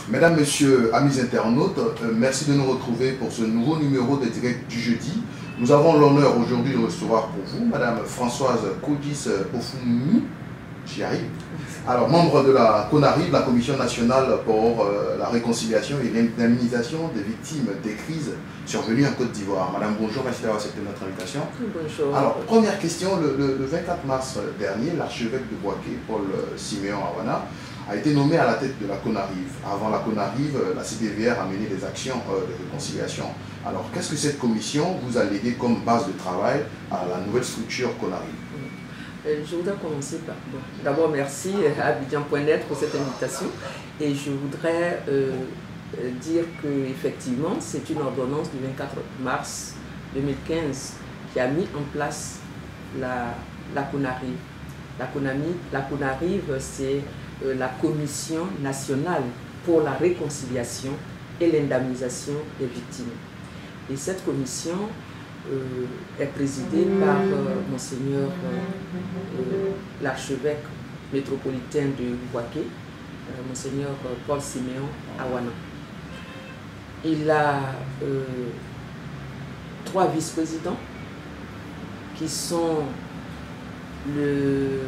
Mesdames, Messieurs, amis internautes, merci de nous retrouver pour ce nouveau numéro de Direct du jeudi. Nous avons l'honneur aujourd'hui de recevoir pour vous Madame Françoise Kodis Ofumi, j'y arrive. Alors, membre de la CONARIV, la Commission nationale pour la réconciliation et l'indemnisation des victimes des crises survenues en Côte d'Ivoire. Madame, bonjour, merci d'avoir accepté notre invitation. Bonjour. Alors, première question, le 24 mars dernier, l'archevêque de Bouaké, Paul Siméon Awana, a été nommé à la tête de la CONARIV. Avant la CONARIV, la CDVR a mené des actions de réconciliation. Alors, qu'est-ce que cette commission vous a légué comme base de travail à la nouvelle structure CONARIV? Je voudrais commencer par... D'abord, merci à Abidjan.net pour cette invitation. Et je voudrais dire qu'effectivement, c'est une ordonnance du 24 mars 2015 qui a mis en place la CONARIV. La CONARIV, c'est la Commission nationale pour la réconciliation et l'indemnisation des victimes. Et cette commission est présidée par Monseigneur l'archevêque métropolitain de Bouaké, Monseigneur Paul Siméon Awana. Il a 3 vice-présidents qui sont le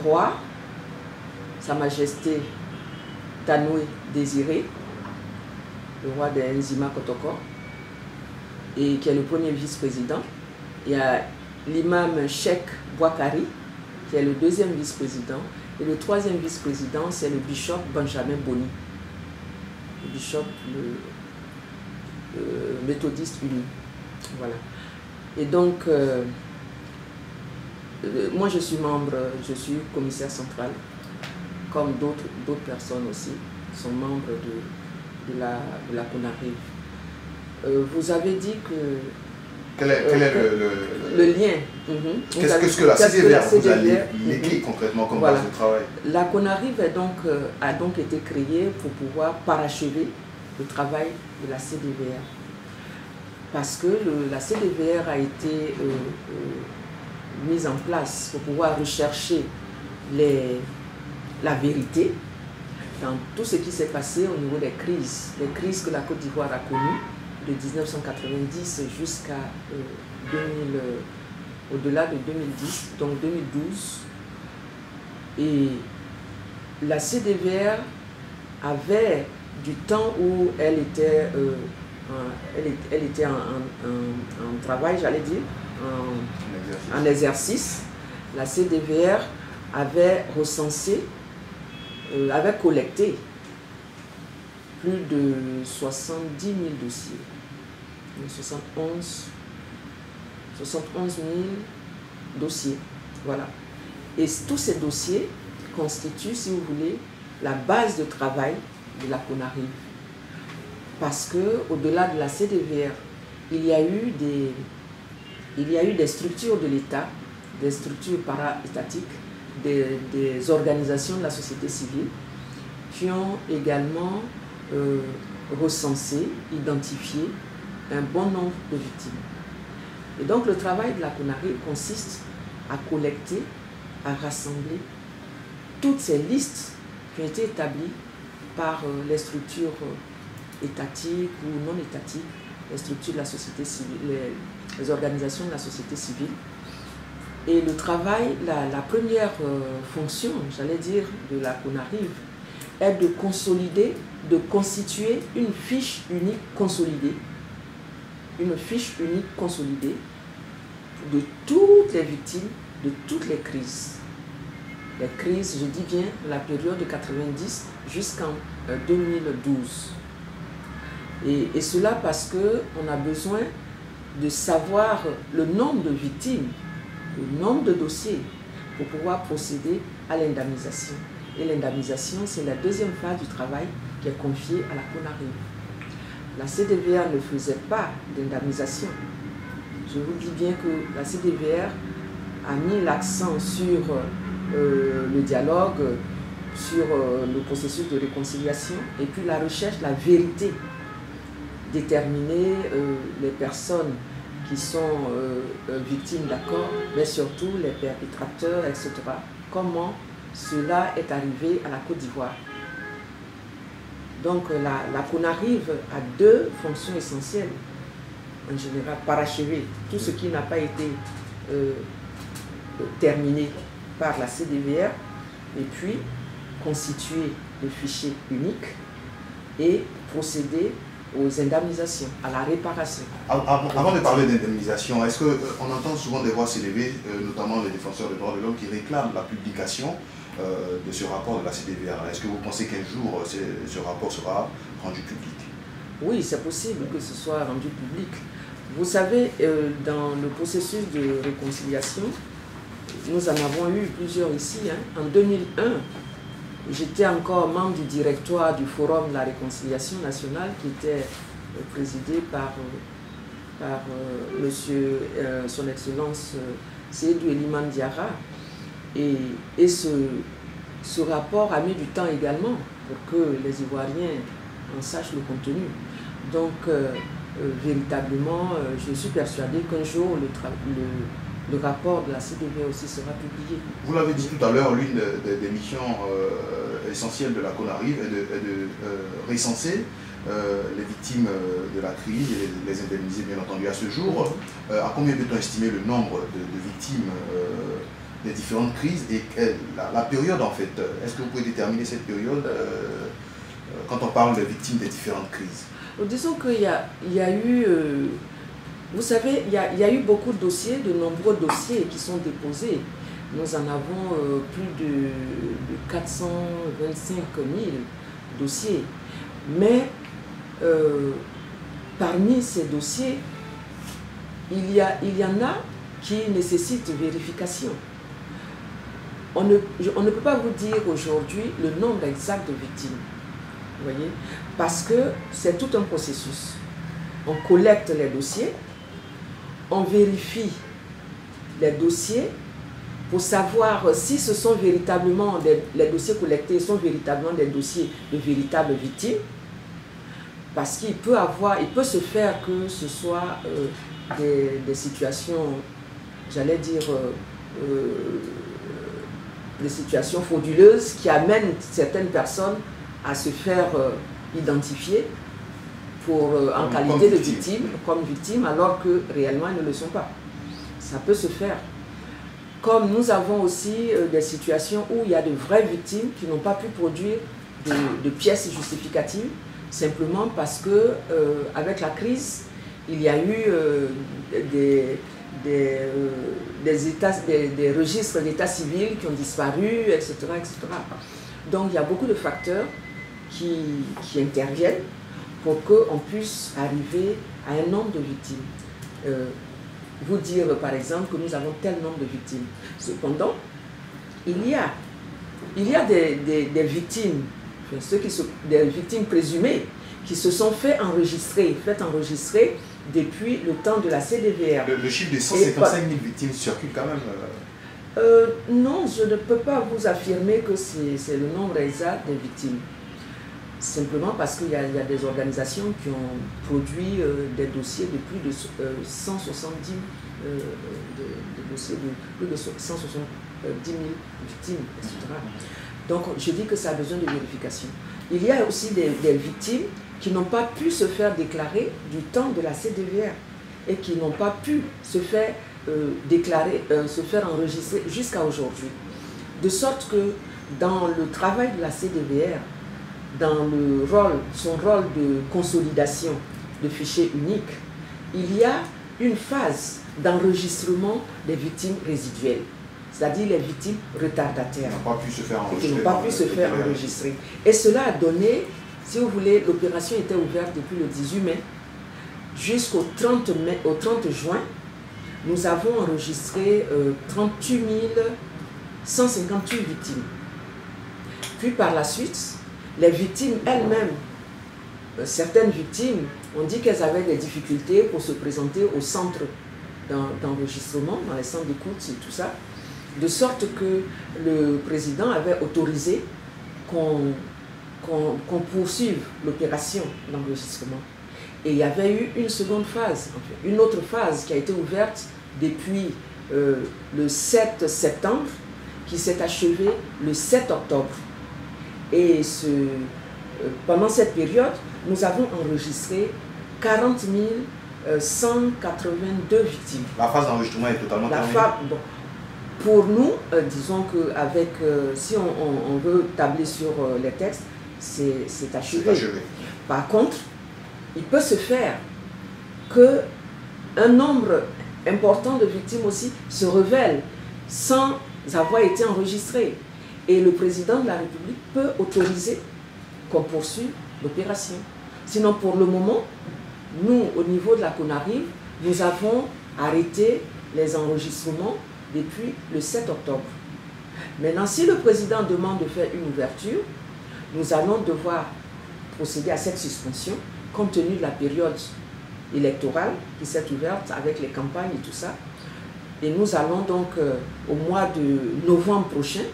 roi, Sa Majesté Tanoué Désiré, le roi de Nzima Kotoko, et qui est le premier vice-président. Il y a l'imam Cheikh Bouakari, qui est le 2e vice-président. Et le 3e vice-président, c'est le bishop Benjamin Boni, le bishop méthodiste uni. Voilà. Et donc, moi je suis membre, je suis commissaire central, comme d'autres personnes aussi sont membres de la CONARIV. Vous avez dit que... Quel est le lien? Qu'est-ce que la CDVR vous a légué concrètement comme base de travail? La CONARIV a donc été créée pour pouvoir parachever le travail de la CDVR. Parce que la CDVR a été mise en place pour pouvoir rechercher la vérité dans tout ce qui s'est passé au niveau des crises que la Côte d'Ivoire a connues de 1990 jusqu'à au-delà de 2010, donc 2012. Et la CDVR avait du temps où elle était en travail, j'allais dire, en exercice. La CDVR avait recensé, avait collecté plus de 70 000 dossiers, 71 000 dossiers, voilà. Et tous ces dossiers constituent, si vous voulez, la base de travail de la CONARIV. Parce qu'au-delà de la CDVR, il y a eu des structures de l'État, des structures para-étatiques, des organisations de la société civile qui ont également recensé, identifié un bon nombre de victimes. Et donc le travail de la CONARIV consiste à collecter, à rassembler toutes ces listes qui ont été établies par les structures étatiques ou non étatiques, les structures de la société civile, les organisations de la société civile. Et le travail, la première fonction, j'allais dire, de la CONARIV est de consolider, de constituer une fiche unique consolidée, de toutes les victimes de toutes les crises. Les crises, je dis bien, la période de 90 jusqu'en 2012. Et cela parce qu'on a besoin de savoir le nombre de victimes, le nombre de dossiers pour pouvoir procéder à l'indemnisation. Et l'indemnisation, c'est la 2e phase du travail qui est confiée à la CONARIV. La CDVR ne faisait pas d'indemnisation. Je vous dis bien que la CDVR a mis l'accent sur le dialogue, sur le processus de réconciliation et puis la recherche de la vérité, déterminer les personnes qui sont victimes d'accords, mais surtout les perpétrateurs, etc. Comment cela est arrivé à la Côte d'Ivoire. Donc la CONARIV a deux fonctions essentielles, en général, parachever tout ce qui n'a pas été terminé par la CDVR, et puis constituer le fichier unique et procéder aux indemnisations, à la réparation. Avant de parler d'indemnisation, est-ce qu'on entend souvent des voix s'élever, notamment les défenseurs des droits de l'homme, qui réclament la publication de ce rapport de la CDVR? Est-ce que vous pensez qu'un jour ce rapport sera rendu public? Oui, c'est possible que ce soit rendu public. Vous savez, dans le processus de réconciliation, nous en avons eu plusieurs ici. En 2001, j'étais encore membre du directoire du Forum de la Réconciliation nationale qui était présidé par monsieur, son Excellence Seydou Eliman Diarra. Et ce rapport a mis du temps également pour que les Ivoiriens en sachent le contenu. Donc, véritablement, je suis persuadée qu'un jour, le rapport de la CDV aussi sera publié. Vous l'avez dit tout à l'heure, l'une des missions essentielles de la CONARIV est de recenser les victimes de la crise et les indemniser, bien entendu. À ce jour, à combien peut-on estimer le nombre de victimes des différentes crises et la période, en fait? Est-ce que vous pouvez déterminer cette période quand on parle des victimes des différentes crises? Disons qu'il y a eu... vous savez, il y a eu beaucoup de dossiers, de nombreux dossiers qui sont déposés. Nous en avons plus de 425 000 dossiers. Mais parmi ces dossiers, il y en a qui nécessitent vérification. On ne peut pas vous dire aujourd'hui le nombre exact de victimes. Vous voyez? Parce que c'est tout un processus. On collecte les dossiers, on vérifie les dossiers pour savoir si ce sont véritablement les dossiers collectés sont véritablement des dossiers de véritables victimes. Parce qu'il peut se faire que ce soit des situations, j'allais dire, des situations frauduleuses qui amènent certaines personnes à se faire identifier en qualité de victime, comme victime, alors que réellement ils ne le sont pas. Ça peut se faire. Comme nous avons aussi des situations où il y a de vraies victimes qui n'ont pas pu produire de pièces justificatives, simplement parce que avec la crise, il y a eu des registres d'état civil qui ont disparu, etc., etc. Donc il y a beaucoup de facteurs qui interviennent pour qu'on puisse arriver à un nombre de victimes. Vous dire par exemple que nous avons tel nombre de victimes. Cependant, il y a des victimes, des victimes présumées qui se sont fait enregistrer depuis le temps de la CDVR. Le chiffre de 155 000 victimes circule quand même. Non, je ne peux pas vous affirmer que c'est le nombre exact des victimes. Simplement parce qu'il y a des organisations qui ont produit des dossiers de plus de 170 dossiers, de plus de 170 000 victimes, etc. Donc je dis que ça a besoin de vérification. Il y a aussi des victimes qui n'ont pas pu se faire déclarer du temps de la CDVR et qui n'ont pas pu se faire se faire enregistrer jusqu'à aujourd'hui. De sorte que dans le travail de la CDVR, dans son rôle de consolidation de fichiers uniques, il y a une phase d'enregistrement des victimes résiduelles, c'est-à-dire les victimes retardataires qui n'ont pas pu se faire enregistrer. Et cela a donné, si vous voulez, l'opération était ouverte depuis le 18 mai jusqu'au 30 juin. Nous avons enregistré 38 158 victimes. Puis par la suite, les victimes elles-mêmes, certaines victimes ont dit qu'elles avaient des difficultés pour se présenter au centre d'enregistrement, dans les centres d'écoute et tout ça, de sorte que le président avait autorisé qu'on poursuive l'opération d'enregistrement. Et il y avait eu une seconde phase, enfin, une autre phase qui a été ouverte depuis le 7 septembre, qui s'est achevée le 7 octobre. Et pendant cette période, nous avons enregistré 40 182 victimes. La phase d'enregistrement est totalement terminée. Bon, pour nous, disons que si on veut tabler sur les textes, c'est achevé. Par contre, il peut se faire qu'un nombre important de victimes aussi se révèlent sans avoir été enregistrés. Et le président de la République peut autoriser qu'on poursuive l'opération. Sinon, pour le moment, nous, au niveau de la CONARIV, nous avons arrêté les enregistrements depuis le 7 octobre. Maintenant, si le président demande de faire une ouverture, nous allons devoir procéder à cette suspension compte tenu de la période électorale qui s'est ouverte avec les campagnes et tout ça. Et nous allons donc au mois de novembre prochain,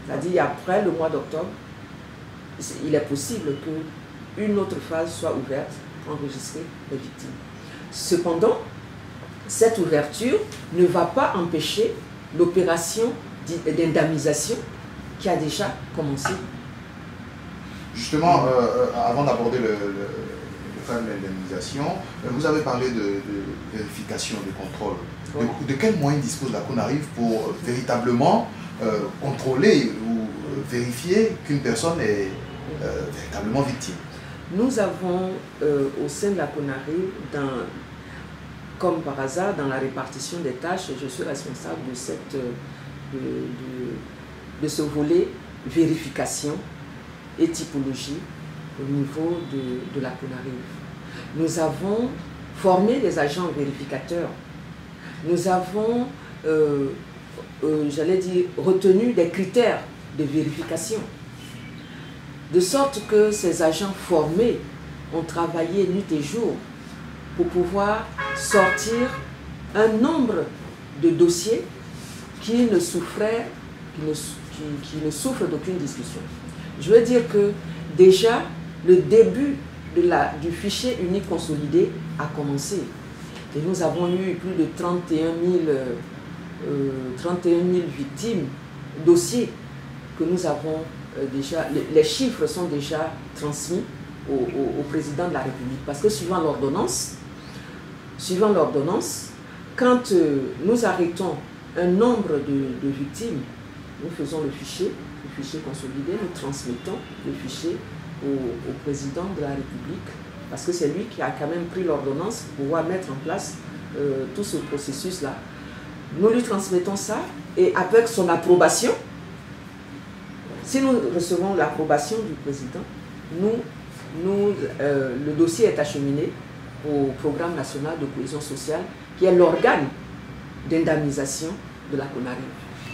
c'est-à-dire après le mois d'octobre, il est possible qu'une autre phase soit ouverte pour enregistrer les victimes. Cependant, cette ouverture ne va pas empêcher l'opération d'indemnisation qui a déjà commencé. Justement, avant d'aborder le cas de l'indemnisation, vous avez parlé de vérification, de contrôle. Oui. De quels moyens dispose la CONARIV pour véritablement contrôler ou vérifier qu'une personne est véritablement victime? Nous avons au sein de la CONARIV, comme par hasard, dans la répartition des tâches, je suis responsable de ce volet vérification et typologie au niveau de la CONARIV. Nous avons formé des agents vérificateurs. Nous avons, j'allais dire, retenu des critères de vérification. De sorte que ces agents formés ont travaillé nuit et jour pour pouvoir sortir un nombre de dossiers qui ne souffrent d'aucune discussion. Je veux dire que déjà le début du fichier unique consolidé a commencé. Et nous avons eu plus de 31 000 victimes, dossiers que nous avons déjà, les chiffres sont déjà transmis au président de la République. Parce que suivant l'ordonnance, quand nous arrêtons un nombre de victimes, nous faisons le fichier consolidé, nous transmettons le fichier au président de la République, parce que c'est lui qui a quand même pris l'ordonnance pour pouvoir mettre en place tout ce processus-là. Nous lui transmettons ça, et avec son approbation, si nous recevons l'approbation du président, le dossier est acheminé au Programme national de cohésion sociale, qui est l'organe d'indemnisation de la CONARIV.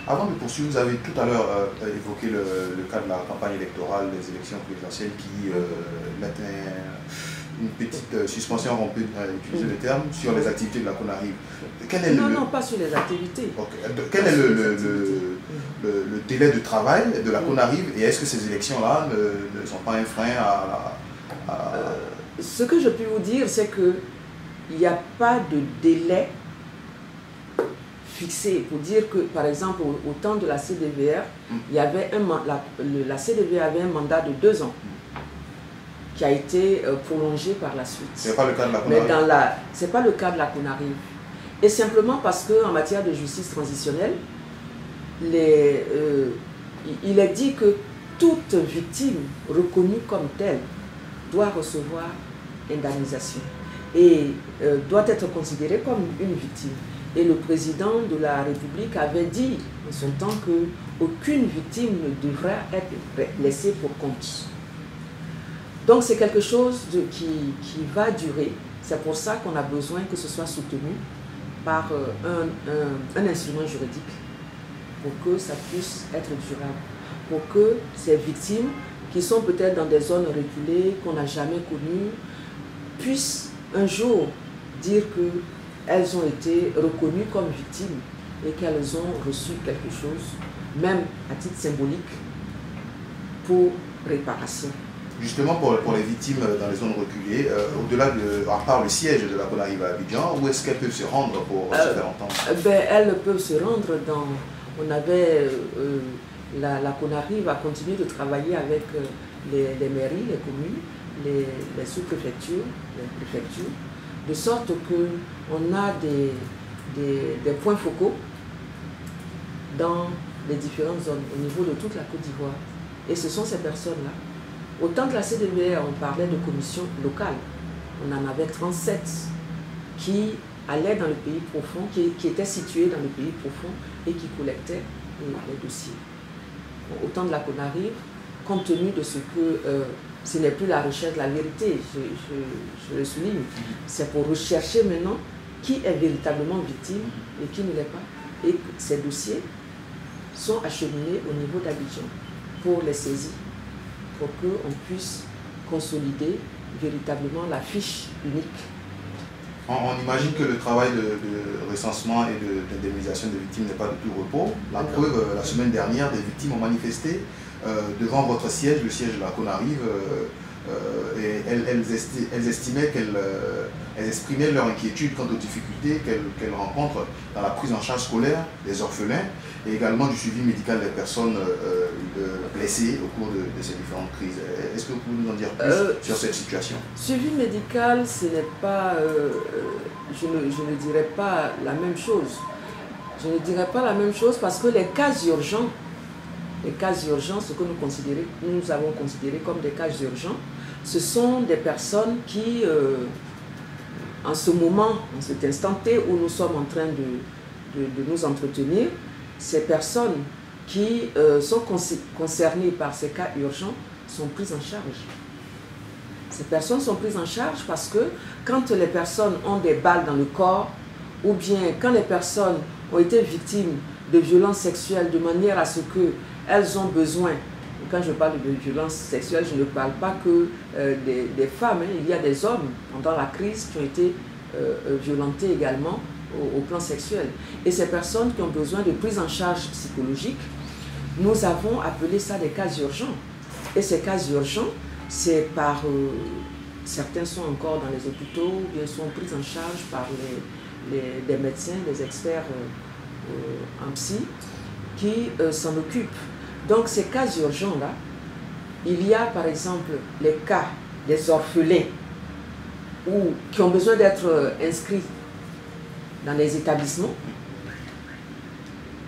Avant de poursuivre, vous avez tout à l'heure évoqué le cas de la campagne électorale des élections présidentielles qui mettent une petite suspension, on peut utiliser le terme, sur les activités de la CONARIV. Non, pas sur les activités. Okay. Quel est le délai de travail de la CONARIV, et est-ce que ces élections-là ne sont pas un frein à... Ce que je peux vous dire, c'est qu'il n'y a pas de délai fixé pour dire que, par exemple, au temps de la CDVR, il y avait la CDVR avait un mandat de 2 ans qui a été prolongé par la suite. Ce n'est pas le cas de la CONARIV. Ce n'est pas le cas de la CONARIV. Et simplement parce qu'en matière de justice transitionnelle, il est dit que toute victime reconnue comme telle doit recevoir indemnisation et doit être considérée comme une victime. Et le président de la République avait dit en son temps qu'aucune victime ne devrait être laissée pour compte. Donc c'est quelque chose qui va durer. C'est pour ça qu'on a besoin que ce soit soutenu par un instrument juridique pour que ça puisse être durable. Pour que ces victimes qui sont peut-être dans des zones reculées, qu'on n'a jamais connues, puissent un jour dire qu'elles ont été reconnues comme victimes et qu'elles ont reçu quelque chose, même à titre symbolique, pour réparation. Justement, pour les victimes dans les zones reculées, au-delà à part le siège de la CONARIV à Abidjan, où est-ce qu'elles peuvent se rendre pour se faire entendre? Elles peuvent se rendre dans... On avait... la CONARIV a continué de travailler avec les mairies, les communes, les sous-préfectures, les préfectures, de sorte qu'on a des points focaux dans les différentes zones au niveau de toute la Côte d'Ivoire. Et ce sont ces personnes-là. Au temps de la CDBR, on parlait de commissions locales. On en avait 37 qui allaient dans le pays profond, qui étaient situés dans le pays profond et qui collectaient les dossiers. Au temps de la CONARIV, compte tenu de ce que ce n'est plus la recherche de la vérité, je le souligne, c'est pour rechercher maintenant qui est véritablement victime et qui ne l'est pas. Et ces dossiers sont acheminés au niveau d'Abidjan pour les saisies, pour qu'on puisse consolider véritablement la fiche unique. On imagine que le travail de recensement et d'indemnisation des victimes n'est pas de tout repos. La preuve, la semaine dernière, des victimes ont manifesté devant votre siège, le siège de la CONARIV, et elles estimaient elles exprimaient leur inquiétude quant aux difficultés qu'elles rencontrent dans la prise en charge scolaire des orphelins et également du suivi médical des personnes blessées au cours de ces différentes crises. Est-ce que vous pouvez nous en dire plus sur cette situation? Suivi médical, ce n'est pas, je ne dirais pas la même chose. Je ne dirais pas la même chose parce que les cas urgents, ce que nous avons considéré comme des cas urgents, ce sont des personnes qui, en ce moment, en cet instant T où nous sommes en train de nous entretenir, ces personnes qui sont concernées par ces cas urgents sont prises en charge. Ces personnes sont prises en charge parce que quand les personnes ont des balles dans le corps, ou bien quand les personnes ont été victimes de violences sexuelles de manière à ce qu'elles ont besoin, quand je parle de violences sexuelles, je ne parle pas que des femmes, hein, il y a des hommes pendant la crise qui ont été violentés également au plan sexuel. Et ces personnes qui ont besoin de prise en charge psychologique, nous avons appelé ça des cas urgents. Et ces cas urgents, c'est par... certains sont encore dans les hôpitaux, ou bien sont pris en charge par des médecins, des experts en psy, qui s'en occupent. Donc ces cas urgents-là, il y a par exemple les cas des orphelins qui ont besoin d'être inscrits dans les établissements,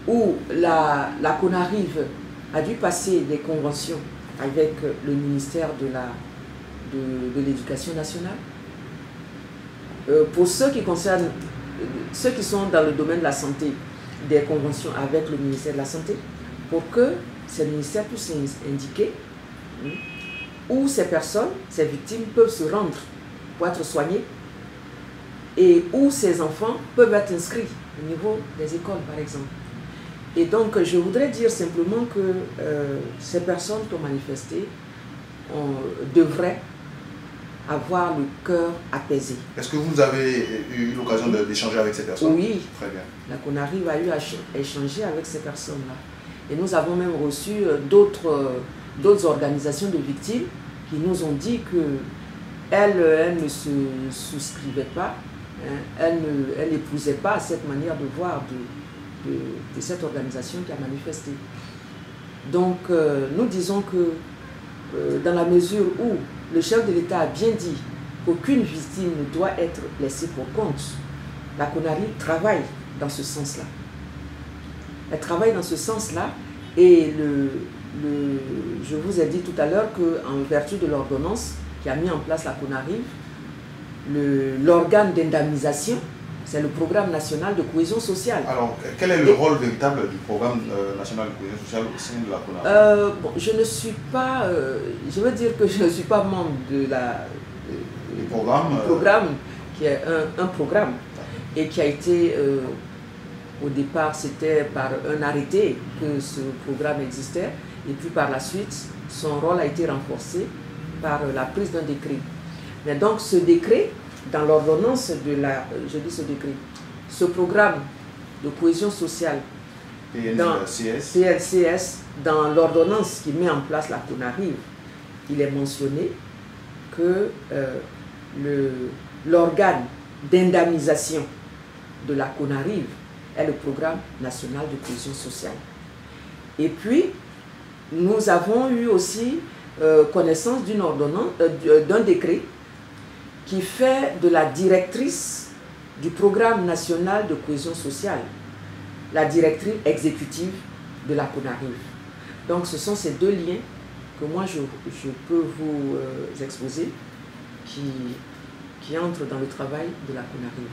où la CONARIV a dû passer des conventions avec le ministère de l'Éducation nationale. Pour ceux qui concernent, ceux qui sont dans le domaine de la santé, des conventions avec le ministère de la Santé, pour que ces ministères puissent indiquer où ces personnes, ces victimes peuvent se rendre pour être soignées et où ces enfants peuvent être inscrits au niveau des écoles, par exemple. Et donc, je voudrais dire simplement que ces personnes qui ont manifesté devraient avoir le cœur apaisé. Est-ce que vous avez eu l'occasion d'échanger avec ces personnes? Oui. Très bien. La CONARIV a eu à échanger avec ces personnes-là. Et nous avons même reçu d'autres organisations de victimes qui nous ont dit qu'elles ne se souscrivaient pas, hein, elles n'épousaient pas cette manière de voir de cette organisation qui a manifesté. Donc, nous disons que dans la mesure où le chef de l'État a bien dit qu'aucune victime ne doit être laissée pour compte, la CONARIV travaille dans ce sens-là. Elle travaille dans ce sens-là et je vous ai dit tout à l'heure qu'en vertu de l'ordonnance qui a mis en place la CONARIV, l'organe d'indemnisation, c'est le programme national de cohésion sociale. Alors, quel est le rôle véritable du programme national de cohésion sociale au sein de la CONARIV? Bon, je ne suis pas, je veux dire que je ne suis pas membre du programme, qui est un programme et qui a été, au départ, c'était par un arrêté que ce programme existait et puis par la suite, son rôle a été renforcé par la prise d'un décret. Mais donc, ce décret, dans l'ordonnance ce programme de cohésion sociale, PLCS, dans l'ordonnance qui met en place la CONARIV, il est mentionné que l'organe d'indemnisation de la CONARIV est le programme national de cohésion sociale. Et puis, nous avons eu aussi connaissance d'une ordonnance, d'un décret qui fait de la directrice du programme national de cohésion sociale la directrice exécutive de la CONARIV. Donc ce sont ces deux liens que moi je peux vous exposer qui entrent dans le travail de la CONARIV.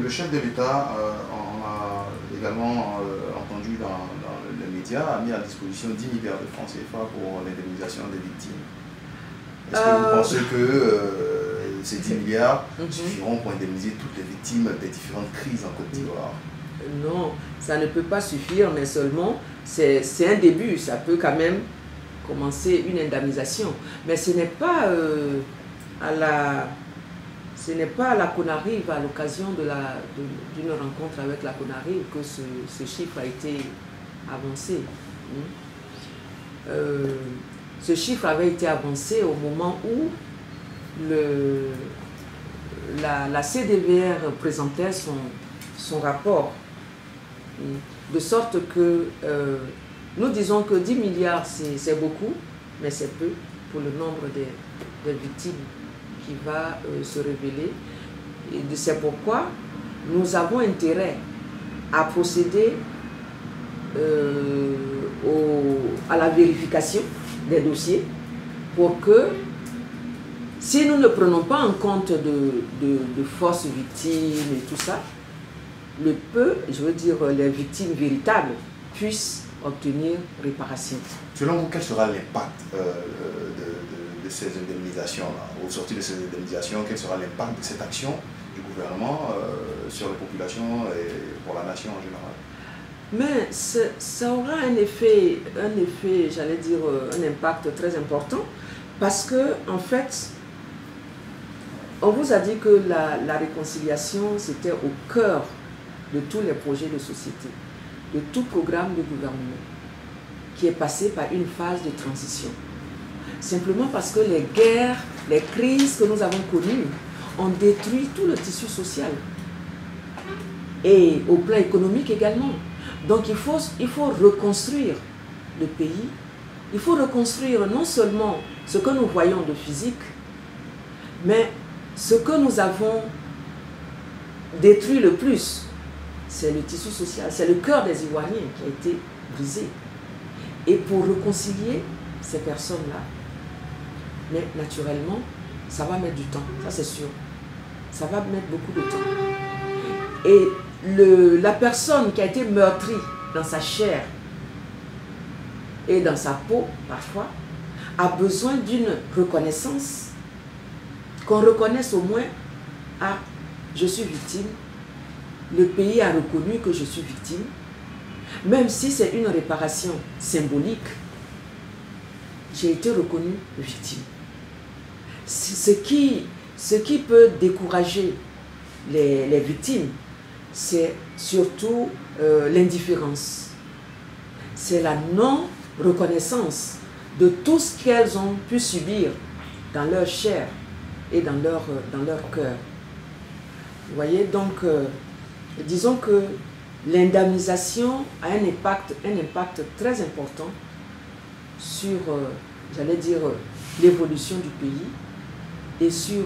Le chef de l'État, on a également entendu dans les médias, a mis à disposition 10 milliards de francs CFA pour l'indemnisation des victimes. Est-ce que vous pensez que ces 10 milliards suffiront pour indemniser toutes les victimes des différentes crises en Côte d'Ivoire? Non, ça ne peut pas suffire, mais seulement c'est un début. Ça peut quand même commencer une indemnisation. Mais ce n'est pas ce n'est pas à la CONARIV, à l'occasion d'une rencontre avec la CONARIV, que ce chiffre a été avancé. Ce chiffre avait été avancé au moment où la CDVR présentait son rapport. De sorte que nous disons que 10 milliards c'est beaucoup, mais c'est peu pour le nombre des victimes qui va se révéler. Et c'est pourquoi nous avons intérêt à procéder à la vérification des dossiers pour que, si nous ne prenons pas en compte de fausses victimes et tout ça, les victimes véritables puissent obtenir réparation. Selon vous, quel sera l'impact de ces indemnisations-là? Au sortir de ces indemnisations, quel sera l'impact de cette action du gouvernement sur les populations et pour la nation en général? Mais ça aura un effet, j'allais dire, un impact très important, parce que, en fait, on vous a dit que la réconciliation, c'était au cœur de tous les projets de société, de tout programme de gouvernement, qui est passé par une phase de transition. Simplement parce que les guerres, les crises que nous avons connues ont détruit tout le tissu social. Et au plan économique également. Donc il faut reconstruire le pays. Il faut reconstruire non seulement ce que nous voyons de physique, mais ce que nous avons détruit le plus, c'est le tissu social, c'est le cœur des Ivoiriens qui a été brisé. Et pour réconcilier ces personnes-là, mais naturellement, ça va mettre du temps, ça c'est sûr. Ça va mettre beaucoup de temps. Et la personne qui a été meurtrie dans sa chair et dans sa peau, parfois, a besoin d'une reconnaissance, qu'on reconnaisse au moins, ah, je suis victime, le pays a reconnu que je suis victime, même si c'est une réparation symbolique, j'ai été reconnue victime. Ce qui peut décourager les victimes, c'est surtout l'indifférence. C'est la non-reconnaissance de tout ce qu'elles ont pu subir dans leur chair et dans leur cœur. Vous voyez, donc, disons que l'indemnisation a un impact très important sur, j'allais dire, l'évolution du pays et sur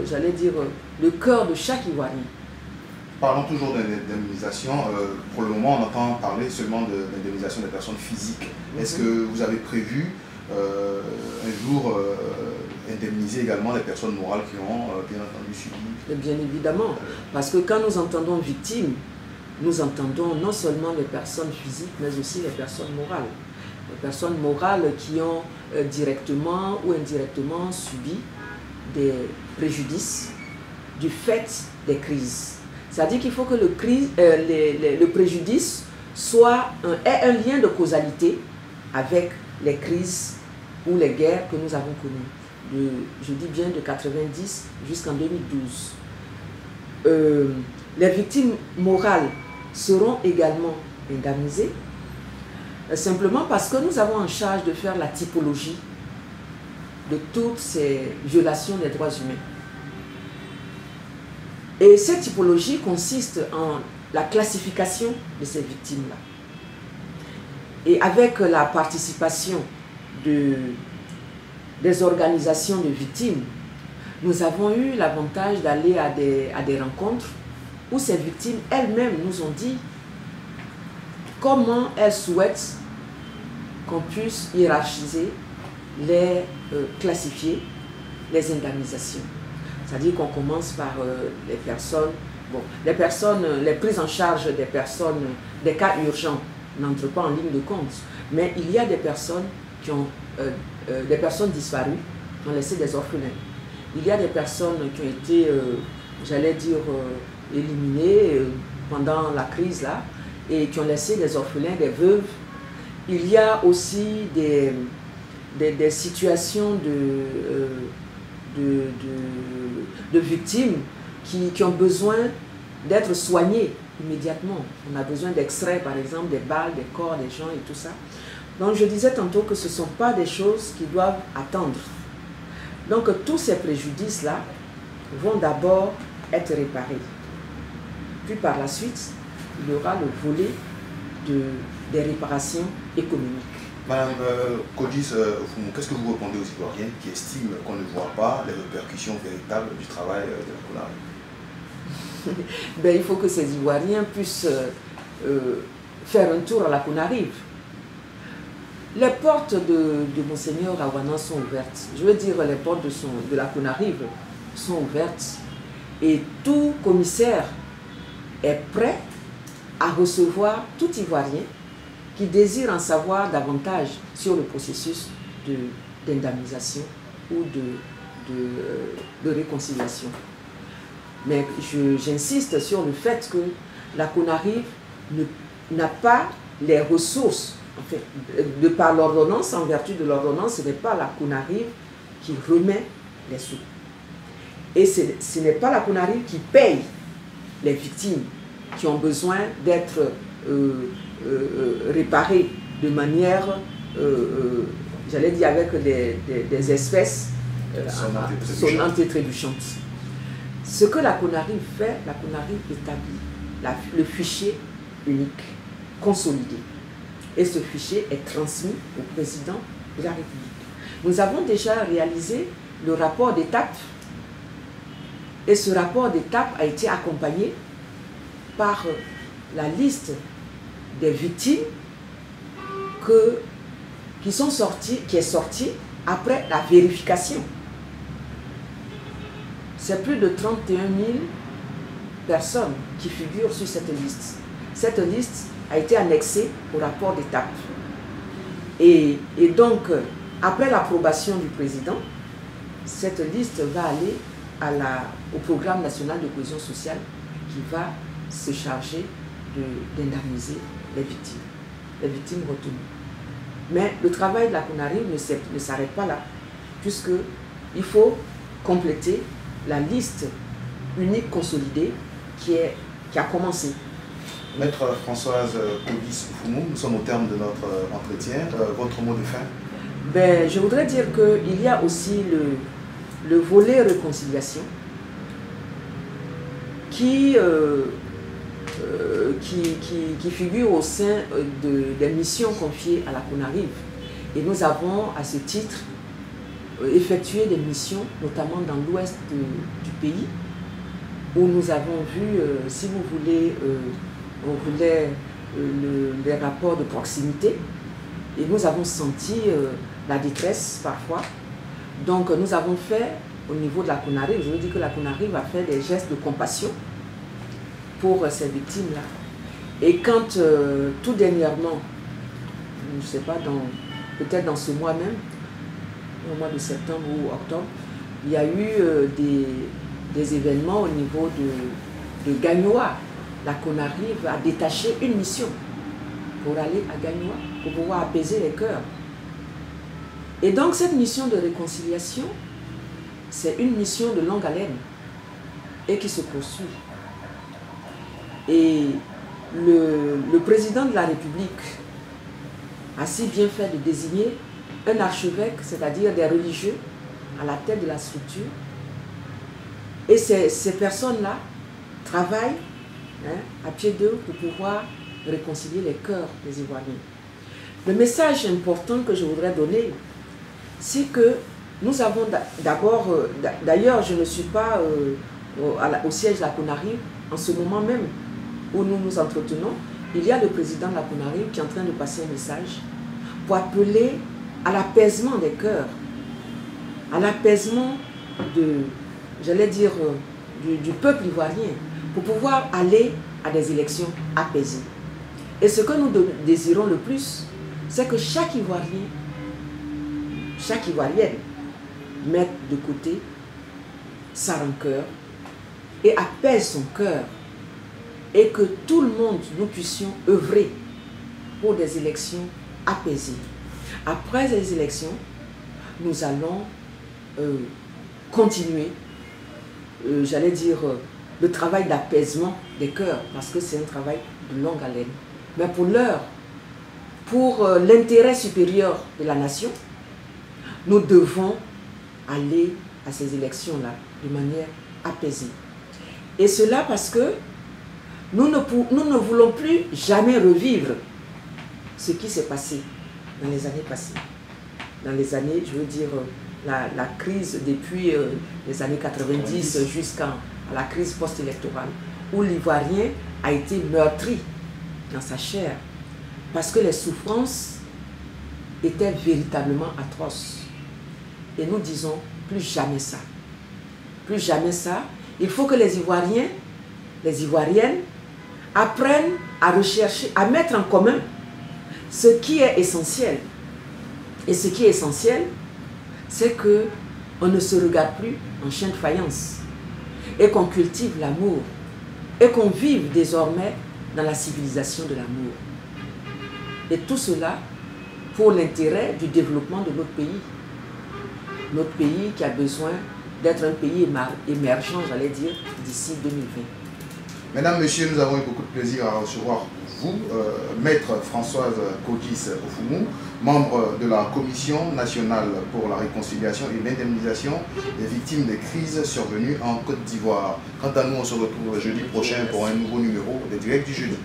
j'allais dire, le cœur de chaque Ivoirien. Parlons toujours d'indemnisation. Pour le moment, on entend parler seulement de l'indemnisation des personnes physiques. Est-ce que vous avez prévu un jour indemniser également les personnes morales qui ont bien entendu subi? Bien évidemment, parce que quand nous entendons victimes, nous entendons non seulement les personnes physiques, mais aussi les personnes morales. Les personnes morales qui ont directement ou indirectement subi des préjudices du fait des crises. C'est-à-dire qu'il faut que le préjudice ait un lien de causalité avec les crises ou les guerres que nous avons connues. Je dis bien de 90 jusqu'en 2012. Les victimes morales seront également indemnisées, simplement parce que nous avons en charge de faire la typologie de toutes ces violations des droits humains. Et cette typologie consiste en la classification de ces victimes-là. Et avec la participation des organisations de victimes, nous avons eu l'avantage d'aller à des rencontres où ces victimes elles-mêmes nous ont dit comment elles souhaitent qu'on puisse hiérarchiser, classifier les indemnisations. C'est-à-dire qu'on commence par les personnes, les prises en charge des personnes, des cas urgents n'entrent pas en ligne de compte, mais il y a des personnes qui ont des personnes disparues, qui ont laissé des orphelins. Il y a des personnes qui ont été, j'allais dire, éliminées pendant la crise là, et qui ont laissé des orphelins, des veuves. Il y a aussi des situations de victimes qui ont besoin d'être soignées immédiatement. On a besoin d'extraits, par exemple, des balles, des corps des gens et tout ça. Donc je disais tantôt que ce ne sont pas des choses qui doivent attendre. Donc tous ces préjudices-là vont d'abord être réparés. Puis par la suite, il y aura le volet des réparations économiques. Madame Kodjis Ofoumou, qu'est-ce que vous répondez aux Ivoiriens qui estiment qu'on ne voit pas les répercussions véritables du travail de la CONARIV? Ben, il faut que ces Ivoiriens puissent faire un tour à la CONARIV. Les portes de Monseigneur Awana sont ouvertes. Je veux dire, les portes de la CONARIV sont ouvertes. Et tout commissaire est prêt à recevoir tout Ivoirien qui désire en savoir davantage sur le processus d'indemnisation ou de réconciliation. Mais j'insiste sur le fait que la CONARIV n'a pas les ressources. En fait, de par l'ordonnance, en vertu de l'ordonnance, ce n'est pas la CONARIV qui remet les sous. Et ce n'est pas la CONARIV qui paye les victimes qui ont besoin d'être réparées de manière, j'allais dire, avec des espèces sonnantes et trébuchantes. Ce que la CONARIV fait, la CONARIV établit le fichier unique, consolidé. Et ce fichier est transmis au président de la République. Nous avons déjà réalisé le rapport d'étape. Et ce rapport d'étape a été accompagné par la liste des victimes qui est sortie après la vérification. C'est plus de 31 000 personnes qui figurent sur cette liste. Cette liste a été annexée au rapport d'étape. Et donc, après l'approbation du président, cette liste va aller au programme national de cohésion sociale qui va se charger d'indemniser les victimes retenues. Mais le travail de la CONARIV ne s'arrête pas là, puisqu'il faut compléter la liste unique consolidée qui a commencé. Maître Françoise Kodjis Ofoumou, nous sommes au terme de notre entretien. Votre mot de fin? Ben, je voudrais dire qu'il y a aussi le volet réconciliation qui figure au sein des missions confiées à la CONARIV. Et nous avons, à ce titre, effectué des missions, notamment dans l'ouest du pays, où nous avons vu, si vous voulez, on voulait les rapports de proximité, et nous avons senti la détresse parfois. Donc nous avons fait, au niveau de la CONARIV, je veux dire que la CONARIV a fait des gestes de compassion pour ces victimes-là. Et quand, tout dernièrement, je ne sais pas, peut-être dans ce mois même, au mois de septembre ou octobre, il y a eu des événements au niveau de Gagnoa. La CONARIV a détaché une mission pour aller à Gagnoa, pour pouvoir apaiser les cœurs. Et donc cette mission de réconciliation, c'est une mission de longue haleine et qui se poursuit. Et le président de la République a si bien fait de désigner un archevêque, c'est-à-dire des religieux, à la tête de la structure. Et ces personnes-là travaillent à pied d'œuvre pour pouvoir réconcilier les cœurs des Ivoiriens. Le message important que je voudrais donner, c'est que nous avons d'abord, d'ailleurs je ne suis pas au siège de la CONARIV en ce moment même où nous nous entretenons. Il y a le président de la CONARIV qui est en train de passer un message pour appeler à l'apaisement des cœurs, à l'apaisement j'allais dire, du peuple ivoirien, pour pouvoir aller à des élections apaisées. Et ce que nous désirons le plus, c'est que chaque Ivoirien, chaque Ivoirienne mette de côté sa rancœur et apaise son cœur, et que tout le monde, nous puissions œuvrer pour des élections apaisées. Après les élections, nous allons continuer, j'allais dire, le travail d'apaisement des cœurs, parce que c'est un travail de longue haleine. Mais pour l'heure, pour l'intérêt supérieur de la nation, nous devons aller à ces élections-là de manière apaisée. Et cela parce que nous ne voulons plus jamais revivre ce qui s'est passé dans les années passées. Dans les années, je veux dire, la crise depuis les années 90 jusqu'à la crise post-électorale, où l'Ivoirien a été meurtri dans sa chair, parce que les souffrances étaient véritablement atroces. Et nous disons, plus jamais ça. Plus jamais ça. Il faut que les Ivoiriens, les Ivoiriennes, apprennent à rechercher, à mettre en commun ce qui est essentiel. Et ce qui est essentiel, c'est qu'on ne se regarde plus en chien de faïence, et qu'on cultive l'amour, et qu'on vive désormais dans la civilisation de l'amour. Et tout cela pour l'intérêt du développement de notre pays. Notre pays qui a besoin d'être un pays émergent, j'allais dire, d'ici 2020. Mesdames, Messieurs, nous avons eu beaucoup de plaisir à recevoir vous, Maître Françoise Kodjis Ofoumou, membre de la Commission nationale pour la réconciliation et l'indemnisation des victimes des crises survenues en Côte d'Ivoire. Quant à nous, on se retrouve jeudi prochain pour un nouveau numéro des Directs du Jeudi.